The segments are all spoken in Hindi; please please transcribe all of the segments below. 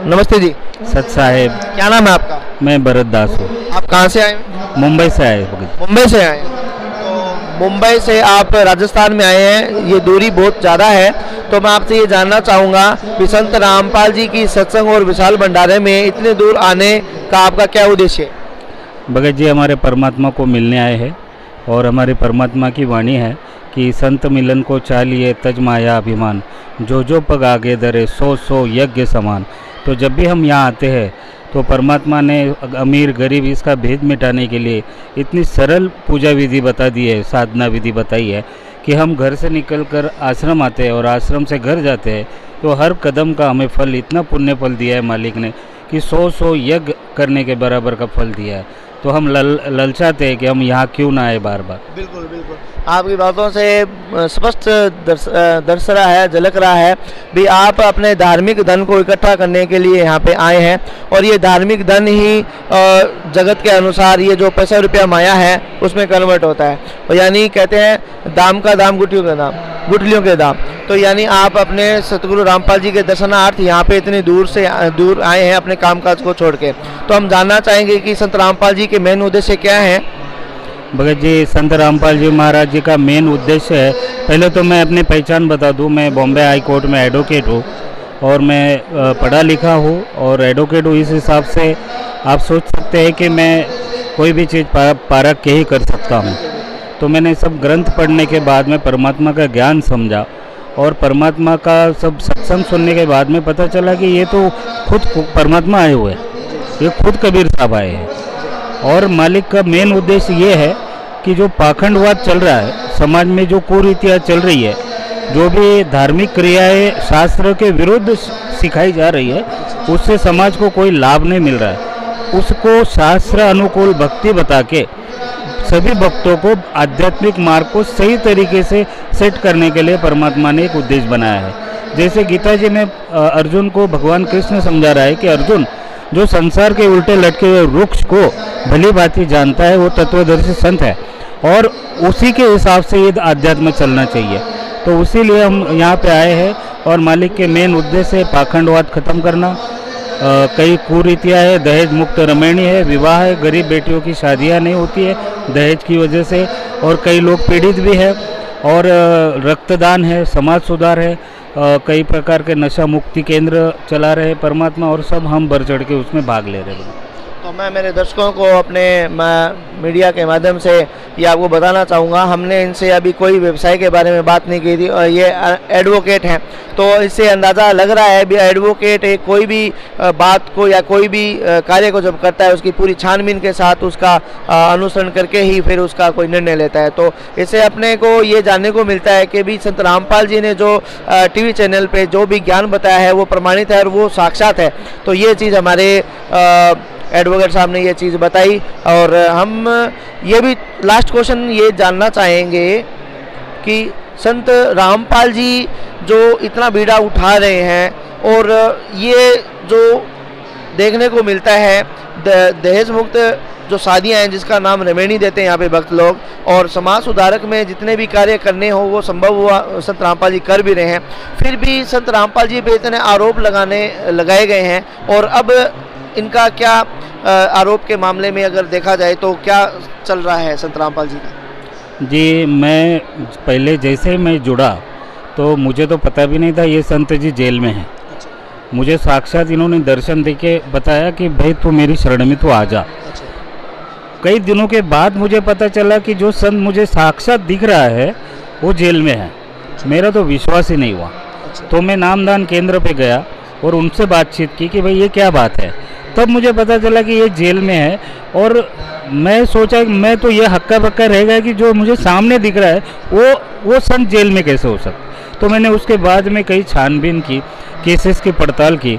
नमस्ते जी। सत साहेब। क्या नाम है आपका? मैं भरत दास हूँ। आप कहाँ से आए हैं? मुंबई से आए भगत। मुंबई से आए हैं। तो मुंबई से आप राजस्थान में आए हैं, ये दूरी बहुत ज़्यादा है, तो मैं आपसे ये जानना चाहूँगा कि संत रामपाल जी की सत्संग और विशाल भंडारे में इतने दूर आने का आपका क्या उद्देश्य है? भगत जी हमारे परमात्मा को मिलने आए हैं और हमारे परमात्मा की वाणी है कि संत मिलन को चालिए तज माया अभिमान, जो जो पग आगे धरे सो सो यज्ञ समान। तो जब भी हम यहाँ आते हैं तो परमात्मा ने अमीर गरीब इसका भेद मिटाने के लिए इतनी सरल पूजा विधि बता दी है, साधना विधि बताई है कि हम घर से निकलकर आश्रम आते हैं और आश्रम से घर जाते हैं तो हर कदम का हमें फल, इतना पुण्य फल दिया है मालिक ने कि 100 यज्ञ करने के बराबर का फल दिया है। तो हम ललचाते हैं कि हम यहाँ क्यों ना आए बार बार। बिल्कुल बिल्कुल, आपकी बातों से स्पष्ट दर्श रहा है, झलक रहा है भी आप अपने धार्मिक धन को इकट्ठा करने के लिए यहाँ पे आए हैं और ये धार्मिक धन ही जगत के अनुसार ये जो पैसा रुपया माया है उसमें कन्वर्ट होता है। और यानी कहते हैं दाम का दाम गुठलियों के दाम, गुठलियों के दाम। तो यानी आप अपने सतगुरु रामपाल जी के दर्शनार्थ यहाँ पे इतनी दूर आए हैं अपने कामकाज को छोड़ के। तो हम जानना चाहेंगे कि संत रामपाल जी के मेन उद्देश्य क्या है? भगत जी, संत रामपाल जी महाराज जी का मेन उद्देश्य है, पहले तो मैं अपनी पहचान बता दूं, मैं बॉम्बे हाई कोर्ट में एडवोकेट हूं और मैं पढ़ा लिखा हूं और एडवोकेट हूं। इस हिसाब से आप सोच सकते हैं कि मैं कोई भी चीज़ पारख के ही कर सकता हूं। तो मैंने सब ग्रंथ पढ़ने के बाद में परमात्मा का ज्ञान समझा और परमात्मा का सब सत्संग सुनने के बाद में पता चला कि ये तो खुद परमात्मा आए हुए हैं, ये खुद कबीर साहब आए हैं। और मालिक का मेन उद्देश्य ये है कि जो पाखंडवाद चल रहा है समाज में, जो कुरीतियाँ चल रही है, जो भी धार्मिक क्रियाएं शास्त्र के विरुद्ध सिखाई जा रही है, उससे समाज को कोई लाभ नहीं मिल रहा है। उसको शास्त्र अनुकूल भक्ति बता के सभी भक्तों को आध्यात्मिक मार्ग को सही तरीके से सेट करने के लिए परमात्मा ने एक उद्देश्य बनाया है। जैसे गीता जी में अर्जुन को भगवान कृष्ण समझा रहा है कि अर्जुन, जो संसार के उल्टे लटके हुए वृक्ष को भली भांति जानता है वो तत्वदर्शी संत है और उसी के हिसाब से ये आध्यात्म चलना चाहिए। तो उसी लिए हम यहाँ पे आए हैं और मालिक के मेन उद्देश्य है पाखंडवाद खत्म करना। कई कुरीतियाँ है, दहेज मुक्त रमैणी है, विवाह है, गरीब बेटियों की शादियाँ नहीं होती है दहेज की वजह से, और कई लोग पीड़ित भी है, और रक्तदान है, समाज सुधार है, कई प्रकार के नशा मुक्ति केंद्र चला रहे परमात्मा, और सब हम बढ़ चढ़ के उसमें भाग ले रहे हैं। तो मैं मेरे दर्शकों को अपने मीडिया के माध्यम से ये आपको बताना चाहूँगा, हमने इनसे अभी कोई व्यवसाय के बारे में बात नहीं की थी और ये एडवोकेट हैं, तो इससे अंदाज़ा लग रहा है भी एडवोकेट कोई भी बात को या कोई भी कार्य को जब करता है उसकी पूरी छानबीन के साथ उसका अनुसरण करके ही फिर उसका कोई निर्णय लेता है। तो इससे अपने को ये जानने को मिलता है कि भी संत रामपाल जी ने जो टीवी चैनल पे जो भी ज्ञान बताया है वो प्रमाणित है और वो साक्षात है। तो ये चीज़ हमारे एडवोकेट साहब ने ये चीज़ बताई। और हम ये भी लास्ट क्वेश्चन ये जानना चाहेंगे कि संत रामपाल जी जो इतना बीड़ा उठा रहे हैं और ये जो देखने को मिलता है दहेज मुक्त जो शादियां हैं जिसका नाम रमैणी देते हैं यहाँ पे भक्त लोग, और समाज सुधारक में जितने भी कार्य करने हो वो संभव हुआ संत रामपाल जी कर भी रहे हैं, फिर भी संत रामपाल जी पे इतने आरोप लगाए गए हैं। और अब इनका क्या आरोप के मामले में अगर देखा जाए तो क्या चल रहा है संत रामपाल जी का? जी, मैं पहले जैसे ही मैं जुड़ा तो मुझे तो पता भी नहीं था ये संत जी जेल में हैं। मुझे साक्षात इन्होंने दर्शन देके बताया कि भाई तू मेरी शरण में तू आ जा। कई दिनों के बाद मुझे पता चला कि जो संत मुझे साक्षात दिख रहा है वो जेल में है। मेरा तो विश्वास ही नहीं हुआ। तो मैं नामदान केंद्र पे गया और उनसे बातचीत की कि भाई ये क्या बात है। तब मुझे पता चला कि ये जेल में है, और मैं सोचा कि मैं तो ये हक्का बक्का रहेगा कि जो मुझे सामने दिख रहा है वो संत जेल में कैसे हो सकता। तो मैंने उसके बाद में कई छानबीन की, केसेस की पड़ताल की,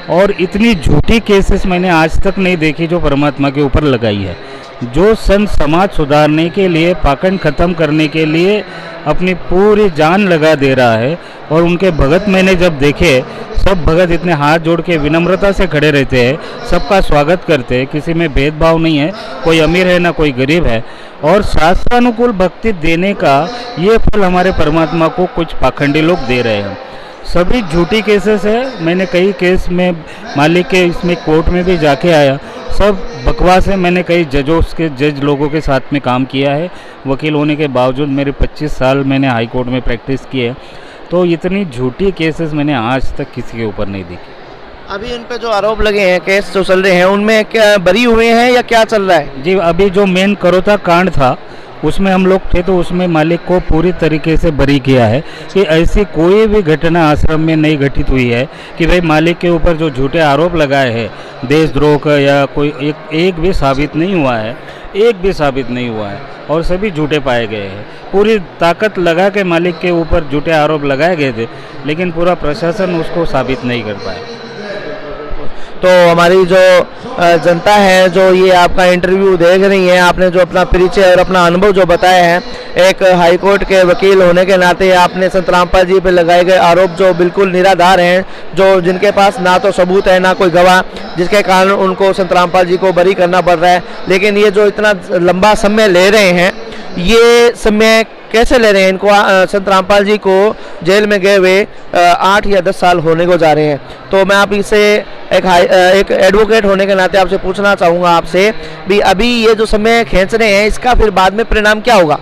और इतनी झूठी केसेस मैंने आज तक नहीं देखी जो परमात्मा के ऊपर लगाई है। जो संत समाज सुधारने के लिए, पाखंड खत्म करने के लिए अपनी पूरी जान लगा दे रहा है, और उनके भगत मैंने जब देखे, सब भगत इतने हाथ जोड़ के विनम्रता से खड़े रहते हैं, सबका स्वागत करते हैं, किसी में भेदभाव नहीं है, कोई अमीर है ना कोई गरीब है, और शास्त्रानुकूल भक्ति देने का ये फल हमारे परमात्मा को कुछ पाखंडी लोग दे रहे हैं। सभी झूठी केसेस है। मैंने कई केस में मालिक के इसमें कोर्ट में भी जाके आया, सब बकवास है। मैंने कई जज लोगों के साथ में काम किया है, वकील होने के बावजूद मेरे 25 साल मैंने हाई कोर्ट में प्रैक्टिस की है, तो इतनी झूठी केसेस मैंने आज तक किसी के ऊपर नहीं देखी। अभी इन पे जो आरोप लगे हैं, केस जो चल रहे हैं, उनमें क्या बरी हुए हैं या क्या चल रहा है? जी, अभी जो मेन करोता कांड था उसमें हम लोग थे, तो उसमें मालिक को पूरी तरीके से बरी किया है कि ऐसी कोई भी घटना आश्रम में नहीं घटित हुई है कि भाई मालिक के ऊपर जो झूठे आरोप लगाए हैं देशद्रोह का या कोई एक भी साबित नहीं हुआ है, एक भी साबित नहीं हुआ है, और सभी झूठे पाए गए हैं। पूरी ताकत लगा के मालिक के ऊपर झूठे आरोप लगाए गए थे, लेकिन पूरा प्रशासन उसको साबित नहीं कर पाया। तो हमारी जो जनता है जो ये आपका इंटरव्यू देख रही है, आपने जो अपना परिचय और अपना अनुभव जो बताया है, एक हाई कोर्ट के वकील होने के नाते आपने संत रामपाल जी पे लगाए गए आरोप जो बिल्कुल निराधार हैं, जो जिनके पास ना तो सबूत है ना कोई गवाह, जिसके कारण उनको संत रामपाल जी को बरी करना पड़ रहा है। लेकिन ये जो इतना लंबा समय ले रहे हैं, ये समय कैसे ले रहे हैं? इनको संत रामपाल जी को जेल में गए हुए 8 या 10 साल होने को जा रहे हैं। तो मैं आप इसे एक एडवोकेट होने के नाते आपसे पूछना चाहूँगा आपसे भी, अभी ये जो समय खींच रहे हैं, इसका फिर बाद में परिणाम क्या होगा?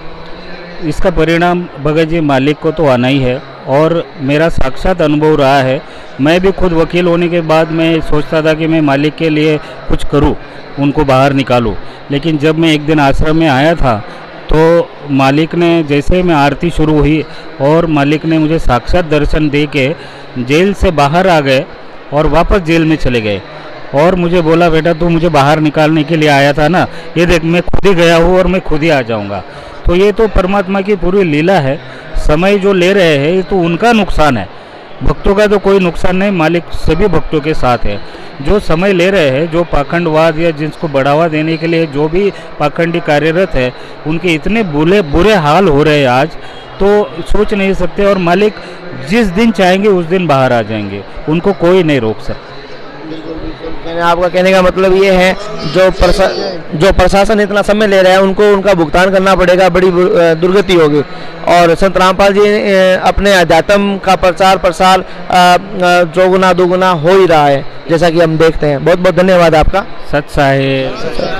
इसका परिणाम भगत जी मालिक को तो आना ही है, और मेरा साक्षात अनुभव रहा है। मैं भी खुद वकील होने के बाद मैं सोचता था कि मैं मालिक के लिए कुछ करूं, उनको बाहर निकालूं, लेकिन जब मैं एक दिन आश्रम में आया था तो मालिक ने, जैसे मैं आरती शुरू हुई और मालिक ने मुझे साक्षात दर्शन दे के जेल से बाहर आ गए और वापस जेल में चले गए, और मुझे बोला, बेटा तू मुझे बाहर निकालने के लिए आया था ना, ये देख मैं खुद ही गया हूँ और मैं खुद ही आ जाऊँगा। तो ये तो परमात्मा की पूरी लीला है। समय जो ले रहे हैं ये तो उनका नुकसान है, भक्तों का तो कोई नुकसान नहीं। मालिक सभी भक्तों के साथ है। जो समय ले रहे हैं, जो पाखंडवाद या जिसको बढ़ावा देने के लिए जो भी पाखंडी कार्यरत है, उनके इतने बुरे हाल हो रहे हैं आज, तो सोच नहीं सकते। और मालिक जिस दिन चाहेंगे उस दिन बाहर आ जाएंगे, उनको कोई नहीं रोक सकता। आपका कहने का मतलब ये है, जो प्रशासन इतना समय ले रहा है, उनको उनका भुगतान करना पड़ेगा, बड़ी दुर्गति होगी। और संत रामपाल जी अपने अध्यात्म का प्रचार प्रसार चौगुना दुगुना हो ही रहा है, जैसा कि हम देखते हैं। बहुत बहुत धन्यवाद आपका। सच साहेब।